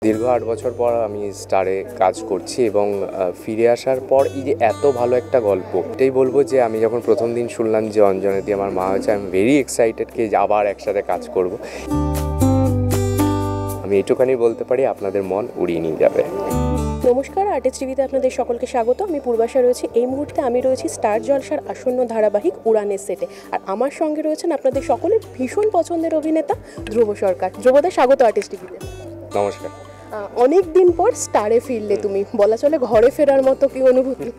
দীর্ঘ ৮ বছর পর আমি স্টারে কাজ করছি এবং ফিরে আসার পর এই যে এত ভালো একটা গল্প, এটাই বলবো যে আমি যখন প্রথম দিন শুনলাম যে অঞ্জনাদি আমার মা হয়েছে, আই এম ভেরি এক্সাইটেড কি আবার একসাথে কাজ করব। আমি এটুখানি বলতে পারি আপনাদের মন উড়িয়ে নিয়ে যাবে। নমস্কার, আর্টিস্ট টিভিতে আপনাদের সকলকে স্বাগত। আমি পূর্বাশা রয়েছি। এই মুহূর্তে আমি রয়েছি স্টার জলসার আসন্ন ধারাবাহিক উড়ানের সেটে, আর আমার সঙ্গে রয়েছেন আপনাদের সকলের ভীষণ পছন্দের অভিনেতা ধ্রুব সরকার। ধ্রুবদা, স্বাগত আর্টিস্ট টিভিতে। নমস্কার। অনেক দিন পর স্টারে ফিরলে তুমি, বলা চলে ঘরে ফেরার মতো কি অনুভূতি?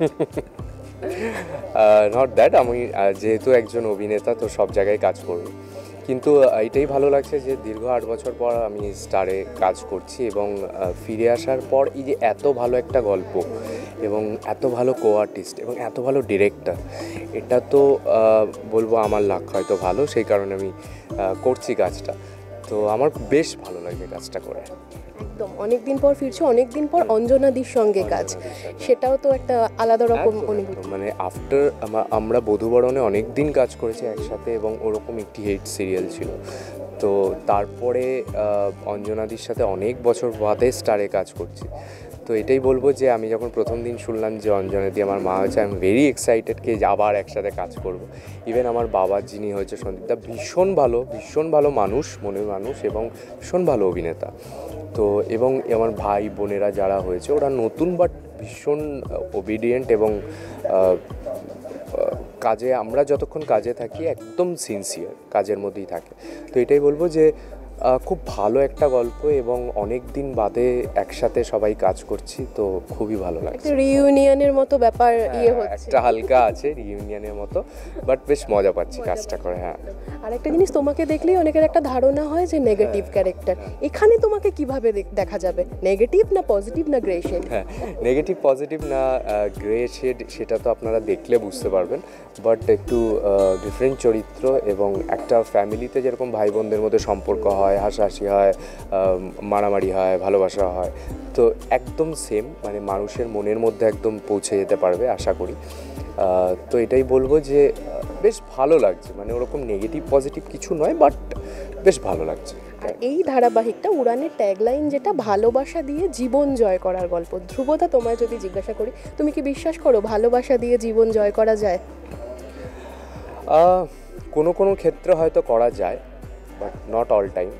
নট দ্যাট, আমি যেহেতু একজন অভিনেতা তো সব জায়গায় কাজ করব, কিন্তু এটাই ভালো লাগছে যে দীর্ঘ ৮ বছর পর আমি স্টারে কাজ করছি এবং ফিরে আসার পর এই যে এত ভালো একটা গল্প এবং এত ভালো কো আর্টিস্ট এবং এত ভালো ডিরেক্টর, এটা তো বলবো আমার লাক হয়তো ভালো, সেই কারণে আমি করছি কাজটা। তো আমার বেশ ভালো লাগে কাজটা করে। একদম অনেক দিন পর ফিরছো, অনেক দিন পর অঞ্জনাদির সঙ্গে কাজ, সেটাও তো একটা আলাদা রকম অনুভূতি। মানে আফটার আমরা বধূবরণে অনেক দিন কাজ করেছি একসাথে এবং ওরকম একটি হিট সিরিয়াল ছিল। তো তারপরে অঞ্জনাদির সাথে অনেক বছর বাদে স্টারে কাজ করছি। তো এটাই বলবো যে আমি যখন প্রথম দিন শুনলাম যে অঞ্জনাদি আমার মা হয়েছে, আই এম ভেরি এক্সাইটেড কি আবার একসাথে কাজ করব। ইভেন আমার বাবার যিনি হয়েছে সন্দীপদা, ভীষণ ভালো মানুষ, মনের মানুষ এবং ভীষণ ভালো অভিনেতা। তো এবং আমার ভাই বোনেরা যারা হয়েছে ওরা নতুন বাট ভীষণ ওবিডিয়েন্ট এবং কাজে, আমরা যতক্ষণ কাজে থাকি একদম সিনসিয়ার কাজের মধ্যেই থাকে। তো এটাই বলবো যে খুব ভালো একটা গল্প এবং অনেক দিন বাদে একসাথে সবাই কাজ করছি, তো খুবই ভালো লাগছে। রিইউনিয়নের মতো ব্যাপার হচ্ছে, একটা হালকা আছে রিইউনিয়নের মতো, বাট বেশ মজা পাচ্ছি কাজটা করে। হ্যাঁ, আর একটা জিনিস, তোমাকে দেখলেই অনেকের একটা ধারণা হয় যে নেগেটিভ ক্যারেক্টার, এখানে তোমাকে কিভাবে দেখা যাবে? নেগেটিভ না পজিটিভ না গ্রে শেড? হ্যাঁ, নেগেটিভ পজিটিভ না গ্রে শেড, সেটা তো আপনারা দেখলে বুঝতে পারবেন, বাট একটু ডিফারেন্ট চরিত্র এবং একটা ফ্যামিলিতে যেরকম ভাই বোনদের মধ্যে সম্পর্ক হয়, হাসাহাসি হয়, মারামারি হয়, ভালোবাসা হয়, তো একদম সেম, মানে মানুষের মনের মধ্যে একদম পৌঁছে যেতে পারবে আশা করি। তো এটাই বলবো যে বেশ ভালো লাগছে, মানে ওরকম নেগেটিভ পজিটিভ কিছু নয়, বাট বেশ ভালো লাগছে। আর এই ধারাবাহিকটা উড়ানের ট্যাগলাইন যেটা, ভালোবাসা দিয়ে জীবন জয় করার গল্প। ধ্রুবদা, তোমায় যদি জিজ্ঞাসা করি, তুমি কি বিশ্বাস করো ভালোবাসা দিয়ে জীবন জয় করা যায়? কোনো ক্ষেত্রে হয়তো করা যায়, but not all time,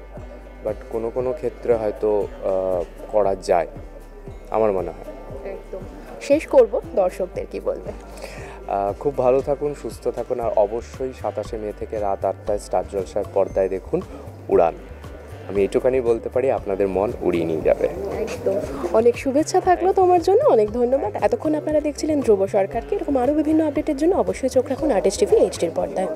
but কোনো ক্ষেত্রে হয়তো করা যায় আমার মনে হয়। একদম শেষ করব, দর্শকদের কি বলবে? খুব ভালো থাকুন, সুস্থ থাকুন, আর অবশ্যই 27শে মে থেকে রাত 8টায় স্টার জলসার পর্দায় দেখুন উড়ান। আমি এটুখানি বলতে পারি আপনাদের মন উড়িয়ে নিয়ে যাবে। একদম, অনেক শুভেচ্ছা থাকলো তোমার জন্য, অনেক ধন্যবাদ। এতক্ষণ আপনারা দেখছিলেন ধ্রুব সরকারকে। এরকম আরও বিভিন্ন আপডেটের জন্য অবশ্যই চোখ রাখুন আর্টিস্ট টিভি এইচডির পর্দায়।